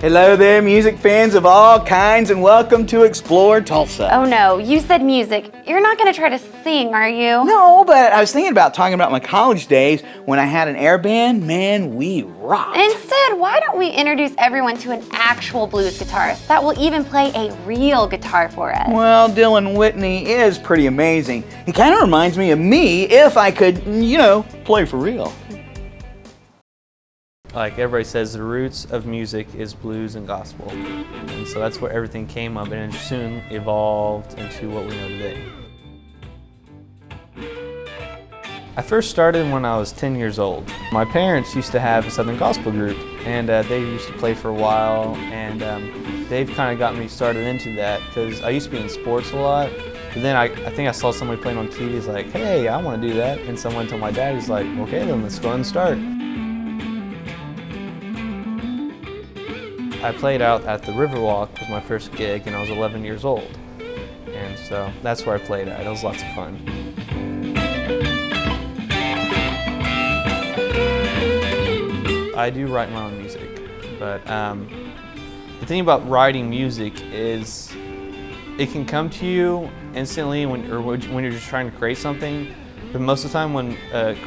Hello there, music fans of all kinds, and welcome to Explore Tulsa. Oh no, you said music. You're not gonna try to sing, are you? No, but I was thinking about talking about my college days when I had an air band. Man, we rocked. Instead, why don't we introduce everyone to an actual blues guitarist that will even play a real guitar for us? Well, Dylan Whitney is pretty amazing. He kind of reminds me of me if I could, play for real. Like everybody says, the roots of music is blues and gospel. And so that's where everything came up, and it soon evolved into what we know today. I first started when I was 10 years old. My parents used to have a Southern gospel group, and they used to play for a while, and they've kind of got me started into that because I used to be in sports a lot. But then I think I saw somebody playing on TV, it's like, hey, I want to do that. And someone told my dad, he's like, okay, then let's go ahead and start. I played out at the Riverwalk was my first gig, and I was 11 years old. And so that's where I played at. It was lots of fun. I do write my own music, but the thing about writing music is it can come to you instantly when you're just trying to create something. But most of the time when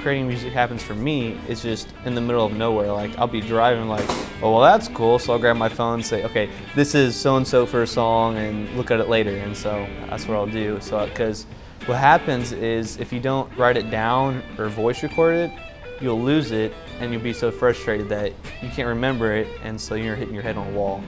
creating music happens for me, it's just in the middle of nowhere. Like I'll be driving like, oh, well that's cool. So I'll grab my phone and say, okay, this is so-and-so for a song and look at it later. And so that's what I'll do. So, because what happens is if you don't write it down or voice record it, you'll lose it and you'll be so frustrated that you can't remember it. And so you're hitting your head on a wall.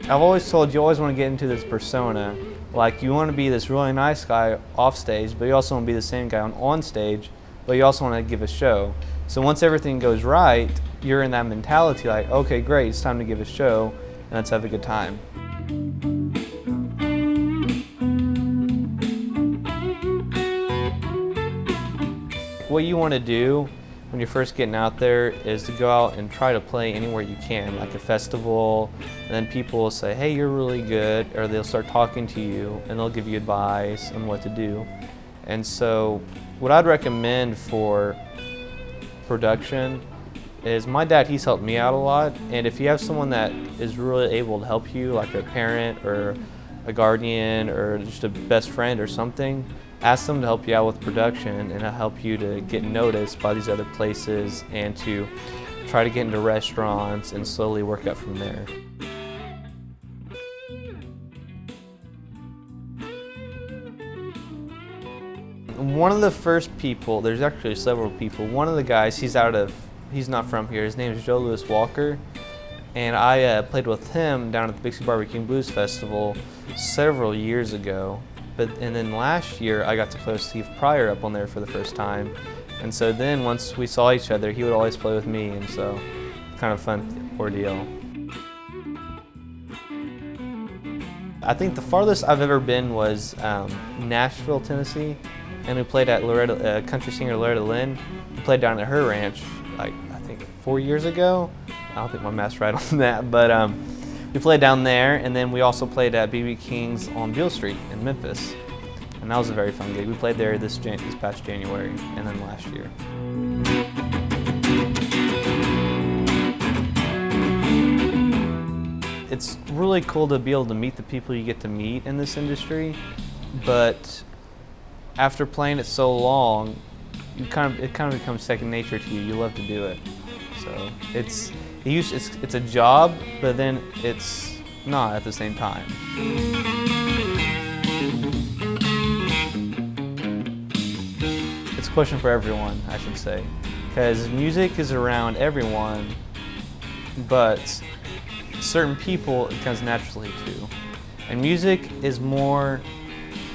I've always told you always want to get into this persona. Like you want to be this really nice guy off stage, but you also want to be the same guy on stage, but you also want to give a show. So once everything goes right, you're in that mentality like, okay, great, it's time to give a show, and let's have a good time. What you want to do when you're first getting out there is to go out and try to play anywhere you can, like a festival, and then people will say, hey, you're really good, or they'll start talking to you and they'll give you advice on what to do. And so what I'd recommend for production is my dad, he's helped me out a lot, and if you have someone that is really able to help you, like a parent or a guardian or just a best friend or something, ask them to help you out with production, and it'll help you to get noticed by these other places and to try to get into restaurants and slowly work up from there. One of the first people, there's actually several people, one of the guys, he's not from here, his name is Joe Louis Walker, and I played with him down at the Bixby Barbecue Blues Festival several years ago. And then last year I got to play with Steve Pryor up on there for the first time. And so then once we saw each other, he would always play with me, and so kind of fun ordeal. I think the farthest I've ever been was Nashville, Tennessee, and we played at country singer Loretta Lynn. We played down at her ranch like I think 4 years ago. I don't think my math's right on that, but we played down there, and then we also played at B.B. King's on Beale Street in Memphis. And that was a very fun gig. We played there this past January and then last year. It's really cool to be able to meet the people you get to meet in this industry, but after playing it so long, it kind of becomes second nature to you. You love to do it. So it's a job, but then it's not at the same time. It's a question for everyone, I should say, because music is around everyone, but certain people it comes naturally to. And music is more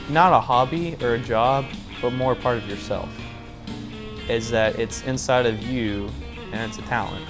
not a hobby or a job, but more a part of yourself. Is that it's inside of you and it's a talent.